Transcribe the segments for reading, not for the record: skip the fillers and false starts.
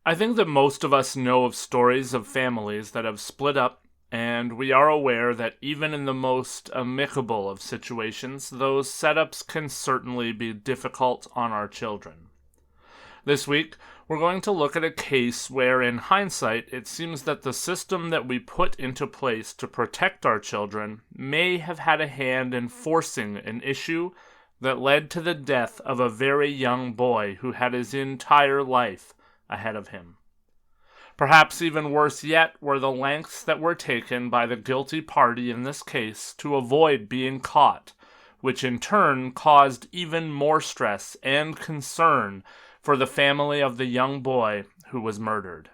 I think that most of us know of stories of families that have split up, and we are aware that even in the most amicable of situations, those setups can certainly be difficult on our children. This week, we're going to look at a case where, in hindsight, it seems that the system that we put into place to protect our children may have had a hand in forcing an issue that led to the death of a very young boy who had his entire life ahead of him. Perhaps even worse yet were the lengths that were taken by the guilty party in this case to avoid being caught, which in turn caused even more stress and concern for the family of the young boy who was murdered.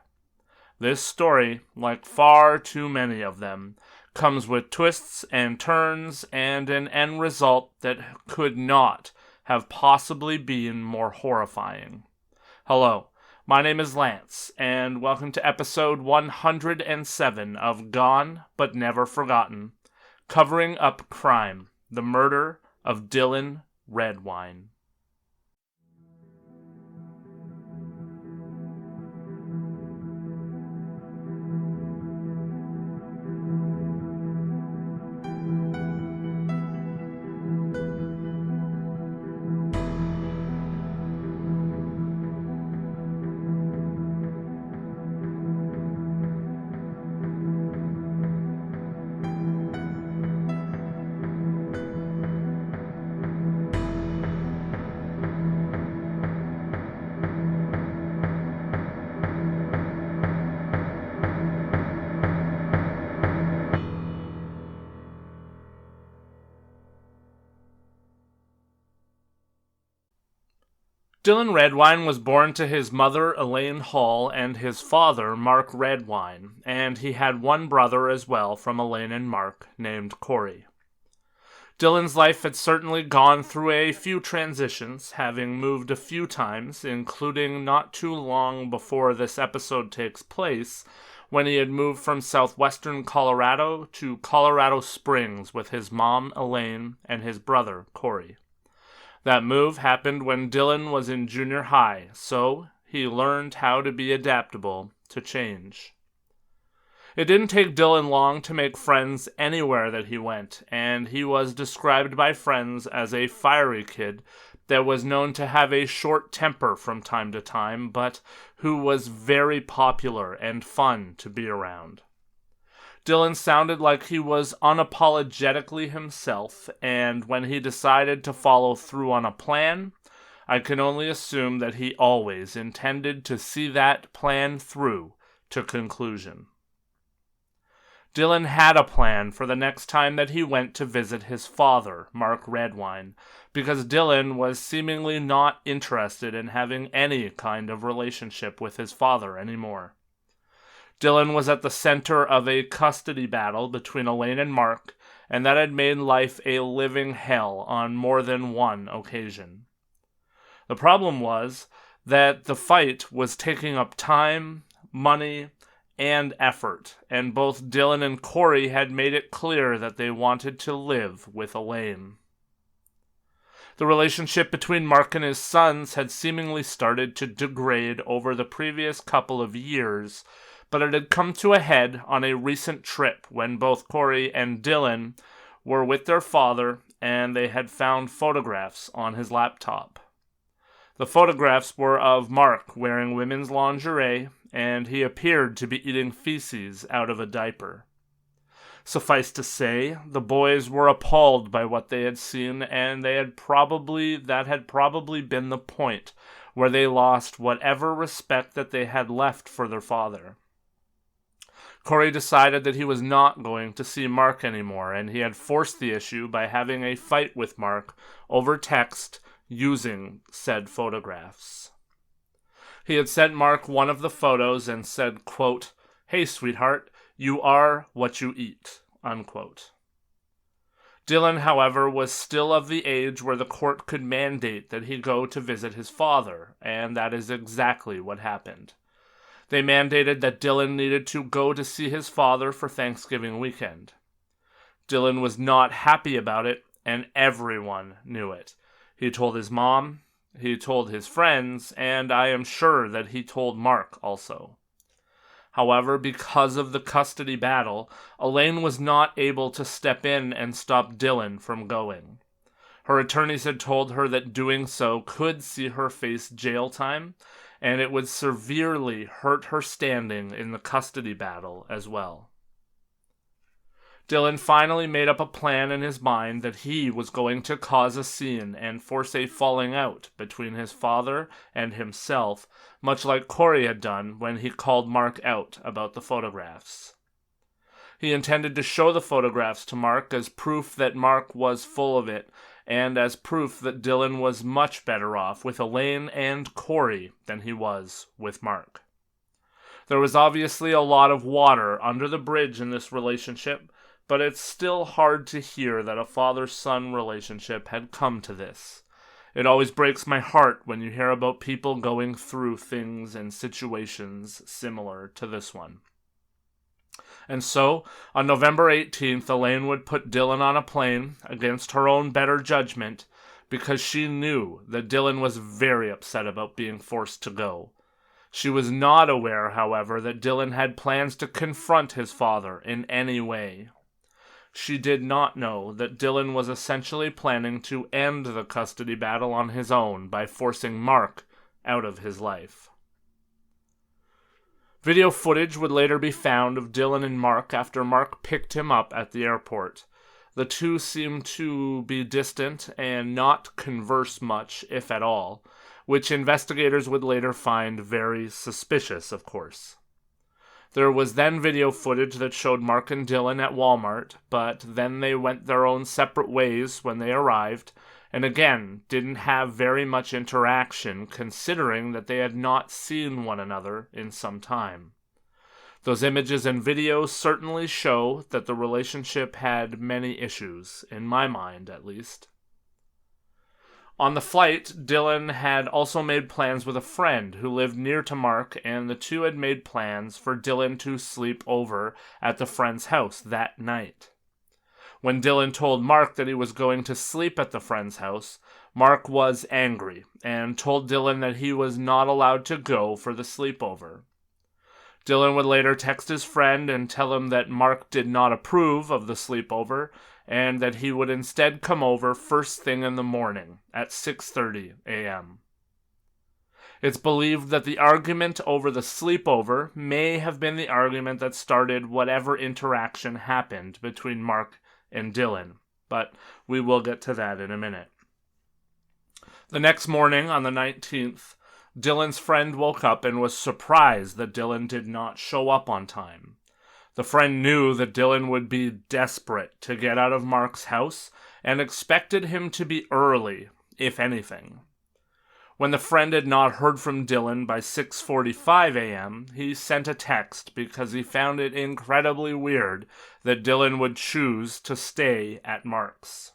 This story, like far too many of them, comes with twists and turns and an end result that could not have possibly been more horrifying. Hello, my name is Lance, and welcome to episode 107 of Gone But Never Forgotten, covering up crime, the murder of Dylan Redwine. Dylan Redwine was born to his mother, Elaine Hall, and his father, Mark Redwine, and he had one brother as well from Elaine and Mark, named Corey. Dylan's life had certainly gone through a few transitions, having moved a few times, including not too long before this episode takes place, when he had moved from southwestern Colorado to Colorado Springs with his mom, Elaine, and his brother, Corey. That move happened when Dylan was in junior high, so he learned how to be adaptable to change. It didn't take Dylan long to make friends anywhere that he went, and he was described by friends as a fiery kid that was known to have a short temper from time to time, but who was very popular and fun to be around. Dylan sounded like he was unapologetically himself, and when he decided to follow through on a plan, I can only assume that he always intended to see that plan through to conclusion. Dylan had a plan for the next time that he went to visit his father, Mark Redwine, because Dylan was seemingly not interested in having any kind of relationship with his father anymore. Dylan was at the center of a custody battle between Elaine and Mark, and that had made life a living hell on more than one occasion. The problem was that the fight was taking up time, money, and effort, and both Dylan and Corey had made it clear that they wanted to live with Elaine. The relationship between Mark and his sons had seemingly started to degrade over the previous couple of years, but it had come to a head on a recent trip when both Corey and Dylan were with their father and they had found photographs on his laptop. The photographs were of Mark wearing women's lingerie, and he appeared to be eating feces out of a diaper. Suffice to say, the boys were appalled by what they had seen, and that had probably been the point where they lost whatever respect that they had left for their father. Corey decided that he was not going to see Mark anymore, and he had forced the issue by having a fight with Mark over text using said photographs. He had sent Mark one of the photos and said, quote, "Hey, sweetheart, you are what you eat," unquote. Dylan, however, was still of the age where the court could mandate that he go to visit his father, and that is exactly what happened. They mandated that Dylan needed to go to see his father for Thanksgiving weekend. Dylan was not happy about it, and everyone knew it. He told his mom, He told his friends, and I am sure that he told Mark also. However, because of the custody battle, Elaine was not able to step in and stop Dylan from going. Her attorneys had told her that doing so could see her face jail time, and it would severely hurt her standing in the custody battle as well. Dylan finally made up a plan in his mind that he was going to cause a scene and force a falling out between his father and himself, much like Corey had done when he called Mark out about the photographs. He intended to show the photographs to Mark as proof that Mark was full of it, and as proof that Dylan was much better off with Elaine and Corey than he was with Mark. There was obviously a lot of water under the bridge in this relationship, but it's still hard to hear that a father-son relationship had come to this. It always breaks my heart when you hear about people going through things and situations similar to this one. And so, on November 18th, Elaine would put Dylan on a plane against her own better judgment because she knew that Dylan was very upset about being forced to go. She was not aware, however, that Dylan had plans to confront his father in any way. She did not know that Dylan was essentially planning to end the custody battle on his own by forcing Mark out of his life. Video footage would later be found of Dylan and Mark after Mark picked him up at the airport. The two seemed to be distant and not converse much, if at all, which investigators would later find very suspicious, of course. There was then video footage that showed Mark and Dylan at Walmart, but then they went their own separate ways when they arrived, and again didn't have very much interaction considering that they had not seen one another in some time. Those images and videos certainly show that the relationship had many issues, in my mind at least. On the flight, Dylan had also made plans with a friend who lived near to Mark, and the two had made plans for Dylan to sleep over at the friend's house that night. When Dylan told Mark that he was going to sleep at the friend's house, Mark was angry and told Dylan that he was not allowed to go for the sleepover. Dylan would later text his friend and tell him that Mark did not approve of the sleepover and that he would instead come over first thing in the morning at 6:30 a.m. It's believed that the argument over the sleepover may have been the argument that started whatever interaction happened between Mark and Dylan, but we will get to that in a minute. The next morning, on the 19th, Dylan's friend woke up and was surprised that Dylan did not show up on time. The friend knew that Dylan would be desperate to get out of Mark's house and expected him to be early, if anything. When the friend had not heard from Dylan by 6:45 a.m., he sent a text because he found it incredibly weird that Dylan would choose to stay at Mark's.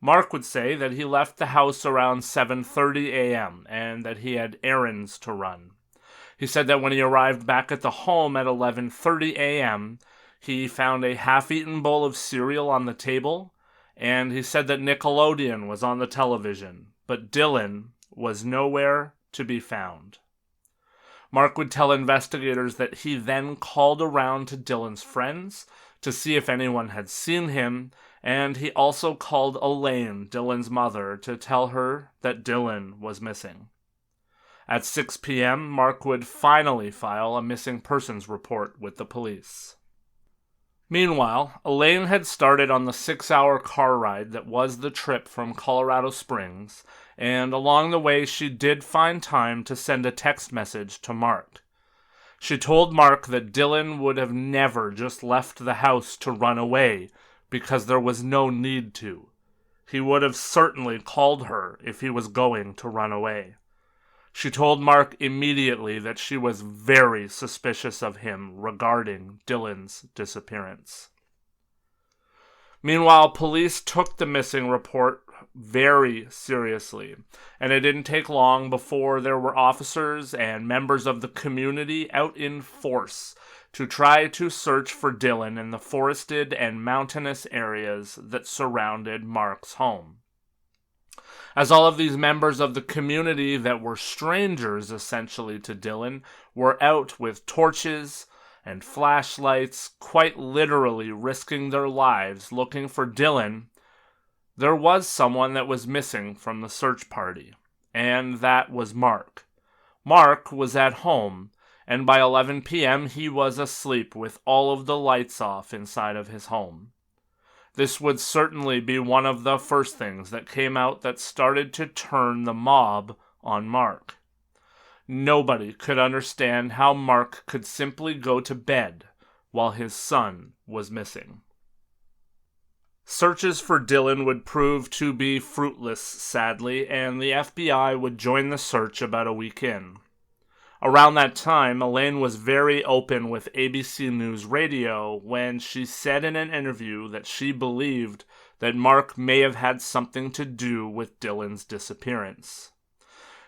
Mark would say that he left the house around 7:30 a.m. and that he had errands to run. He said that when he arrived back at the home at 11:30 a.m., he found a half-eaten bowl of cereal on the table, and he said that Nickelodeon was on the television, but Dylan was nowhere to be found. Mark would tell investigators that he then called around to Dylan's friends to see if anyone had seen him, and he also called Elaine, Dylan's mother, to tell her that Dylan was missing. At 6 p.m., Mark would finally file a missing persons report with the police. Meanwhile, Elaine had started on the 6-hour car ride that was the trip from Colorado Springs, and along the way she did find time to send a text message to Mark. She told Mark that Dylan would have never just left the house to run away, because there was no need to. He would have certainly called her if he was going to run away. She told Mark immediately that she was very suspicious of him regarding Dylan's disappearance. Meanwhile, police took the missing report very seriously, and it didn't take long before there were officers and members of the community out in force to try to search for Dylan in the forested and mountainous areas that surrounded Mark's home. as all of these members of the community that were strangers, essentially, to Dylan, were out with torches and flashlights, quite literally risking their lives looking for Dylan. There was someone that was missing from the search party, and that was Mark. Mark was at home, and by 11 p.m. he was asleep with all of the lights off inside of his home. This would certainly be one of the first things that came out that started to turn the mob on Mark. Nobody could understand how Mark could simply go to bed while his son was missing. Searches for Dylan would prove to be fruitless, sadly, and the FBI would join the search about a week in. Around that time, Elaine was very open with ABC News Radio when she said in an interview that she believed that Mark may have had something to do with Dylan's disappearance.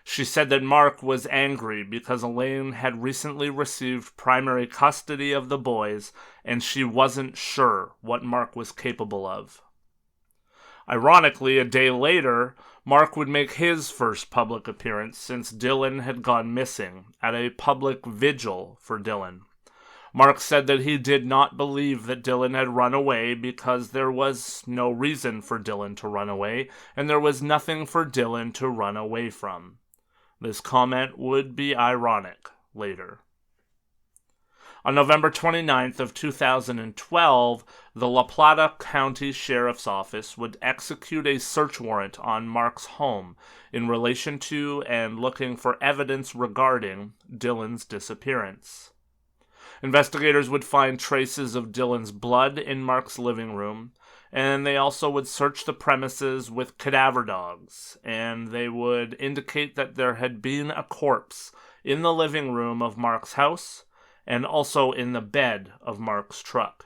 She said that Mark was angry because Elaine had recently received primary custody of the boys and she wasn't sure what Mark was capable of. Ironically, a day later, Mark would make his first public appearance since Dylan had gone missing at a public vigil for Dylan. Mark said that he did not believe that Dylan had run away because there was no reason for Dylan to run away, and there was nothing for Dylan to run away from. This comment would be ironic later. On November 29th of 2012, the La Plata County Sheriff's Office would execute a search warrant on Mark's home in relation to and looking for evidence regarding Dylan's disappearance. Investigators would find traces of Dylan's blood in Mark's living room, and they also would search the premises with cadaver dogs, and they would indicate that there had been a corpse in the living room of Mark's house and also in the bed of Mark's truck.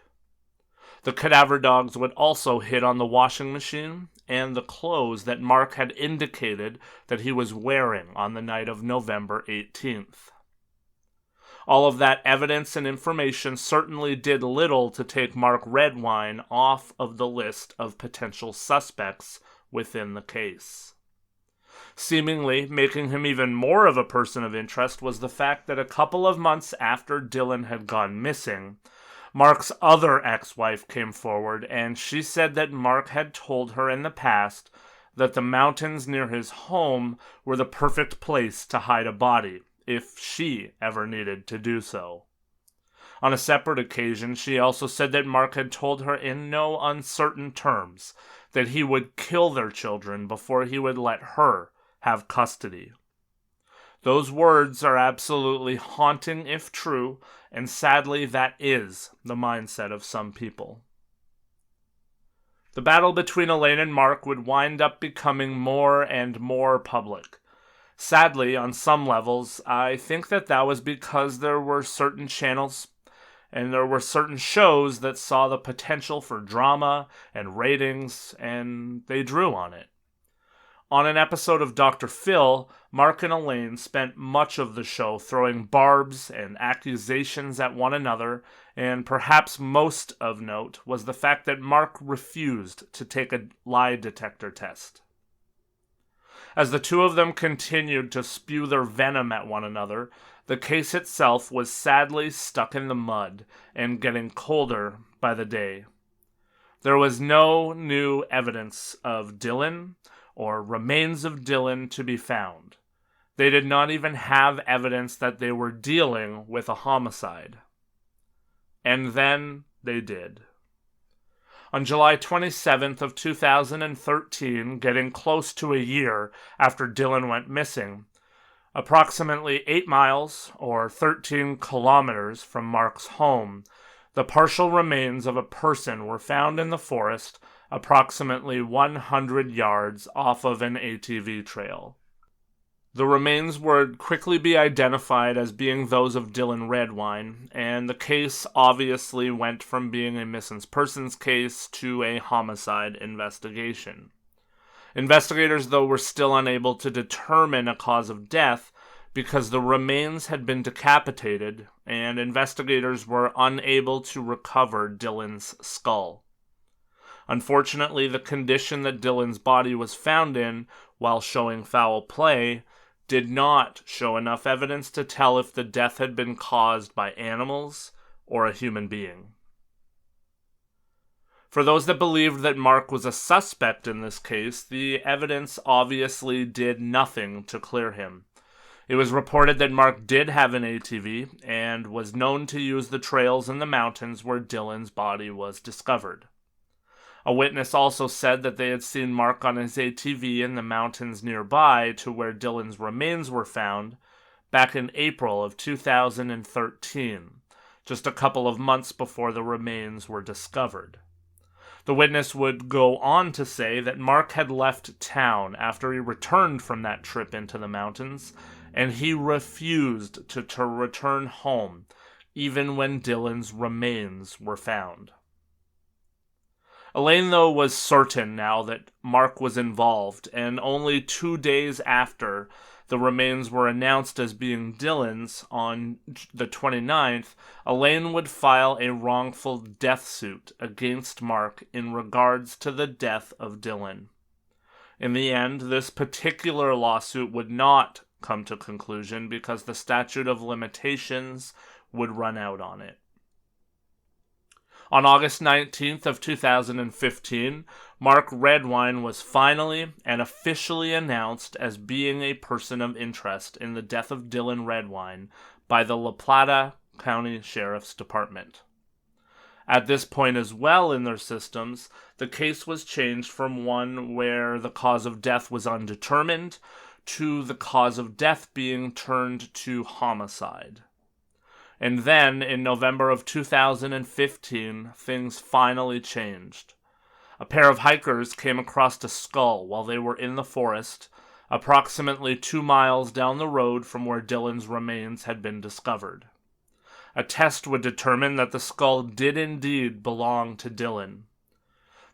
The cadaver dogs would also hit on the washing machine and the clothes that Mark had indicated that he was wearing on the night of November 18th. All of that evidence and information certainly did little to take Mark Redwine off of the list of potential suspects within the case. Seemingly making him even more of a person of interest was the fact that a couple of months after Dylan had gone missing, Mark's other ex-wife came forward, and she said that Mark had told her in the past that the mountains near his home were the perfect place to hide a body, if she ever needed to do so. On a separate occasion, she also said that Mark had told her in no uncertain terms that he would kill their children before he would let her have custody. Those words are absolutely haunting if true, and sadly that is the mindset of some people. The battle between Elaine and Mark would wind up becoming more and more public. Sadly, on some levels, I think that was because there were certain channels and there were certain shows that saw the potential for drama and ratings, and they drew on it. On an episode of Dr. Phil, Mark and Elaine spent much of the show throwing barbs and accusations at one another, and perhaps most of note was the fact that Mark refused to take a lie detector test. As the two of them continued to spew their venom at one another, the case itself was sadly stuck in the mud and getting colder by the day. There was no new evidence of Dylan or remains of Dylan to be found. They did not even have evidence that they were dealing with a homicide. And then they did. On July 27th of 2013, getting close to a year after Dylan went missing, approximately 8 miles or 13 kilometers from Mark's home, the partial remains of a person were found in the forest approximately 100 yards off of an ATV trail. The remains would quickly be identified as being those of Dylan Redwine, and the case obviously went from being a missing persons case to a homicide investigation. Investigators, though, were still unable to determine a cause of death because the remains had been decapitated, and investigators were unable to recover Dylan's skull. Unfortunately, the condition that Dylan's body was found in while showing foul play, did not show enough evidence to tell if the death had been caused by animals or a human being. For those that believed that Mark was a suspect in this case, the evidence obviously did nothing to clear him. It was reported that Mark did have an ATV and was known to use the trails in the mountains where Dylan's body was discovered. A witness also said that they had seen Mark on his ATV in the mountains nearby to where Dylan's remains were found back in April of 2013, just a couple of months before the remains were discovered. The witness would go on to say that Mark had left town after he returned from that trip into the mountains, and he refused to return home, even when Dylan's remains were found. Elaine, though, was certain now that Mark was involved, and only 2 days after the remains were announced as being Dylan's on the 29th, Elaine would file a wrongful death suit against Mark in regards to the death of Dylan. In the end, this particular lawsuit would not come to conclusion because the statute of limitations would run out on it. On August 19th of 2015, Mark Redwine was finally and officially announced as being a person of interest in the death of Dylan Redwine by the La Plata County Sheriff's Department. At this point as well in their systems, the case was changed from one where the cause of death was undetermined to the cause of death being turned to homicide. And then, in November of 2015, things finally changed. A pair of hikers came across a skull while they were in the forest, approximately 2 miles down the road from where Dylan's remains had been discovered. A test would determine that the skull did indeed belong to Dylan.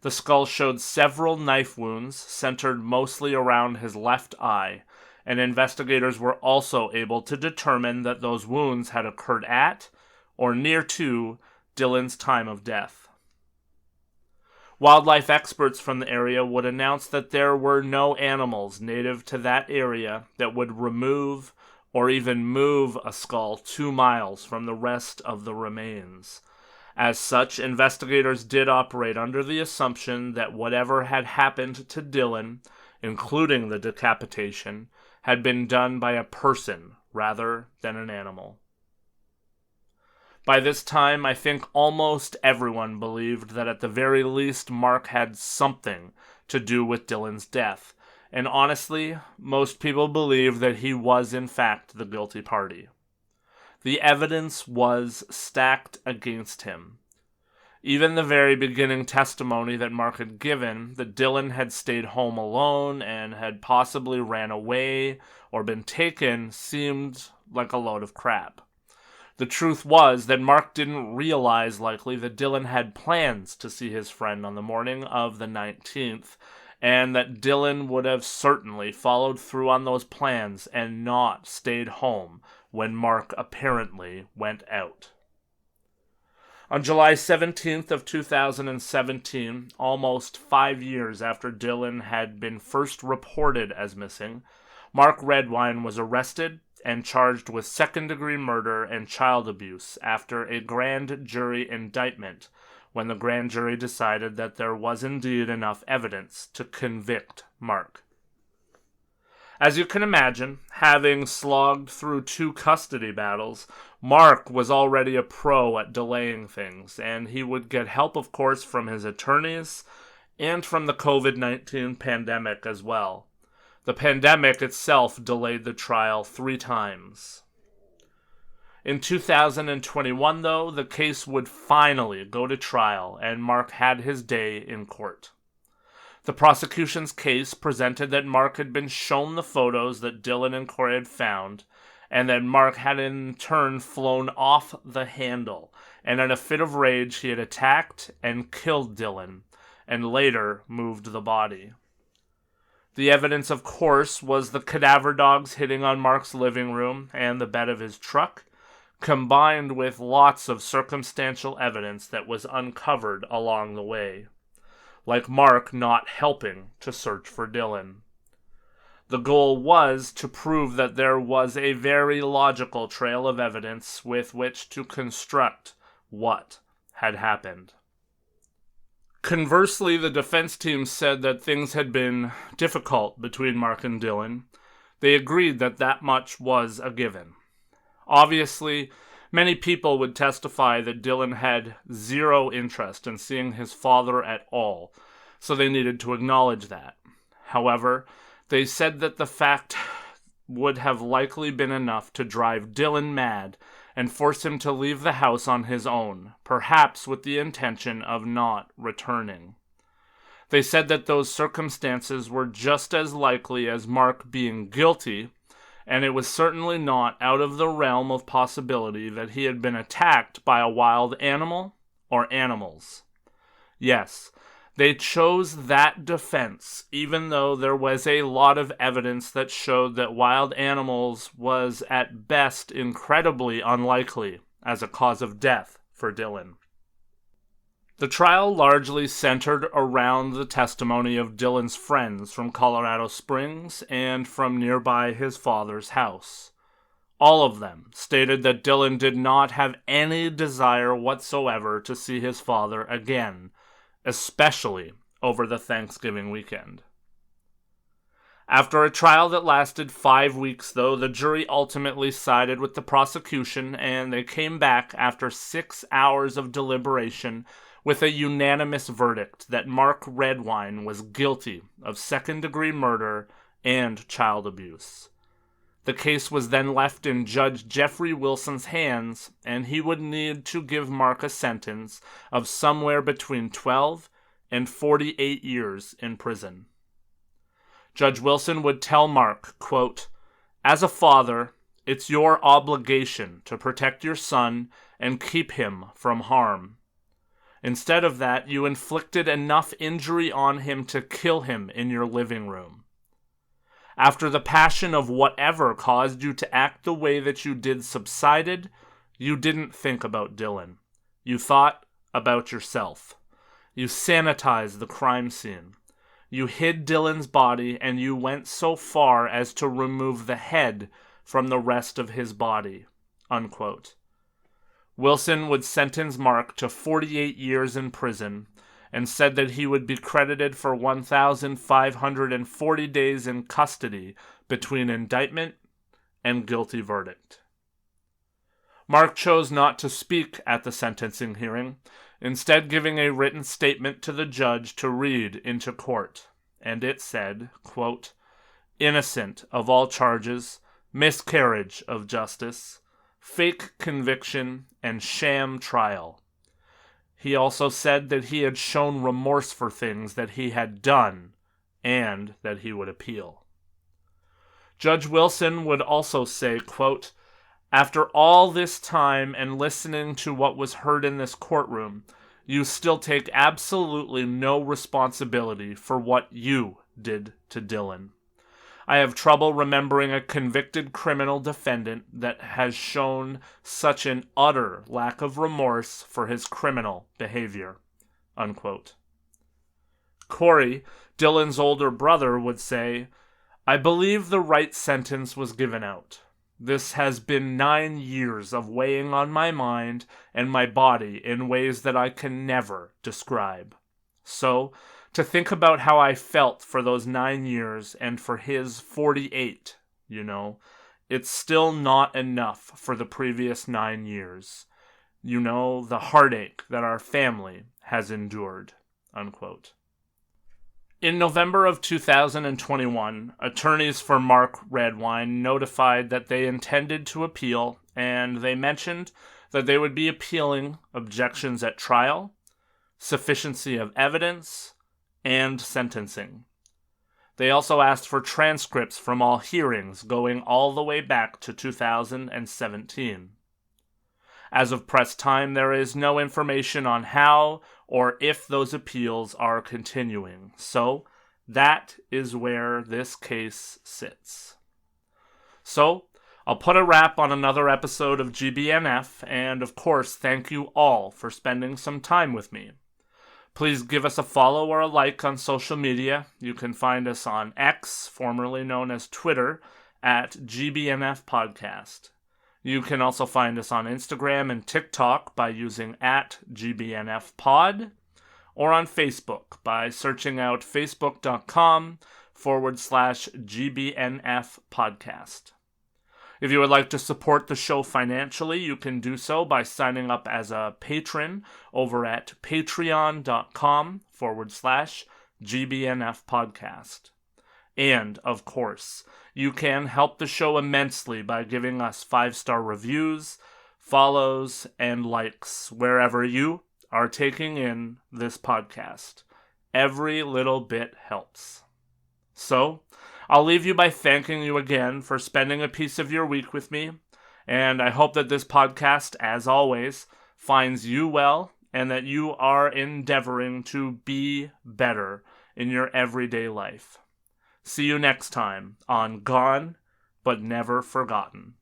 The skull showed several knife wounds centered mostly around his left eye, and investigators were also able to determine that those wounds had occurred at, or near to, Dylan's time of death. Wildlife experts from the area would announce that there were no animals native to that area that would remove or even move a skull 2 miles from the rest of the remains. As such, investigators did operate under the assumption that whatever had happened to Dylan, including the decapitation, had been done by a person rather than an animal. By this time, I think almost everyone believed that at the very least Mark had something to do with Dylan's death, and honestly, most people believed that he was in fact the guilty party. The evidence was stacked against him. Even the very beginning testimony that Mark had given, that Dylan had stayed home alone and had possibly ran away or been taken, seemed like a load of crap. The truth was that Mark didn't realize likely that Dylan had plans to see his friend on the morning of the 19th, and that Dylan would have certainly followed through on those plans and not stayed home when Mark apparently went out. On July 17th of 2017, almost 5 years after Dylan had been first reported as missing, Mark Redwine was arrested and charged with second-degree murder and child abuse after a grand jury indictment, when the grand jury decided that there was indeed enough evidence to convict Mark. As you can imagine, having slogged through 2 custody battles, Mark was already a pro at delaying things, and he would get help, of course, from his attorneys and from the COVID-19 pandemic as well. The pandemic itself delayed the trial 3 times. In 2021, though, the case would finally go to trial, and Mark had his day in court. The prosecution's case presented that Mark had been shown the photos that Dylan and Corey had found, and that Mark had in turn flown off the handle, and in a fit of rage he had attacked and killed Dylan, and later moved the body. The evidence, of course, was the cadaver dogs hitting on Mark's living room and the bed of his truck, combined with lots of circumstantial evidence that was uncovered along the way, like Mark not helping to search for Dylan. The goal was to prove that there was a very logical trail of evidence with which to construct what had happened. Conversely, the defense team said that things had been difficult between Mark and Dylan. They agreed that that much was a given. Obviously, many people would testify that Dylan had zero interest in seeing his father at all, so they needed to acknowledge that. However, they said that the fact would have likely been enough to drive Dylan mad and force him to leave the house on his own, perhaps with the intention of not returning. They said that those circumstances were just as likely as Mark being guilty, and it was certainly not out of the realm of possibility that he had been attacked by a wild animal or animals. Yes, they chose that defense, even though there was a lot of evidence that showed that wild animals was at best incredibly unlikely as a cause of death for Dylan. The trial largely centered around the testimony of Dylan's friends from Colorado Springs and from nearby his father's house. All of them stated that Dylan did not have any desire whatsoever to see his father again, especially over the Thanksgiving weekend. After a trial that lasted 5 weeks, though, the jury ultimately sided with the prosecution, and they came back after 6 hours of deliberation with a unanimous verdict that Mark Redwine was guilty of second-degree murder and child abuse. The case was then left in Judge Jeffrey Wilson's hands, and he would need to give Mark a sentence of somewhere between 12 and 48 years in prison. Judge Wilson would tell Mark, quote, "As a father, it's your obligation to protect your son and keep him from harm. Instead of that, you inflicted enough injury on him to kill him in your living room. After the passion of whatever caused you to act the way that you did subsided, you didn't think about Dylan. You thought about yourself. You sanitized the crime scene. You hid Dylan's body, and you went so far as to remove the head from the rest of his body." Unquote. Wilson would sentence Mark to 48 years in prison, and said that he would be credited for 1,540 days in custody between indictment and guilty verdict. Mark chose not to speak at the sentencing hearing, instead giving a written statement to the judge to read into court, and it said, quote, "Innocent of all charges, miscarriage of justice, fake conviction, and sham trial." He also said that he had shown remorse for things that he had done, and that he would appeal. Judge Wilson would also say, quote, "After all this time and listening to what was heard in this courtroom, you still take absolutely no responsibility for what you did to Dylan. I have trouble remembering a convicted criminal defendant that has shown such an utter lack of remorse for his criminal behavior." Unquote. Corey, Dylan's older brother, would say, "I believe the right sentence was given out. This has been 9 years of weighing on my mind and my body in ways that I can never describe. So, to think about how I felt for those 9 years and for his 48, it's still not enough for the previous 9 years. The heartache that our family has endured." Unquote. In November of 2021, attorneys for Mark Redwine notified that they intended to appeal, and they mentioned that they would be appealing objections at trial, sufficiency of evidence, and sentencing. They also asked for transcripts from all hearings going all the way back to 2017. As of press time, there is no information on how or if those appeals are continuing. So, that is where this case sits. So, I'll put a wrap on another episode of GBNF, and of course, thank you all for spending some time with me. Please give us a follow or a like on social media. You can find us on X, formerly known as Twitter, at GBNF Podcast. You can also find us on Instagram and TikTok by using at GBNF Pod, or on Facebook by searching out facebook.com/GBNF Podcast. If you would like to support the show financially, you can do so by signing up as a patron over at patreon.com/GBNF Podcast. And, of course, you can help the show immensely by giving us 5-star reviews, follows, and likes wherever you are taking in this podcast. Every little bit helps. So, I'll leave you by thanking you again for spending a piece of your week with me, and I hope that this podcast, as always, finds you well and that you are endeavoring to be better in your everyday life. See you next time on Gone But Never Forgotten.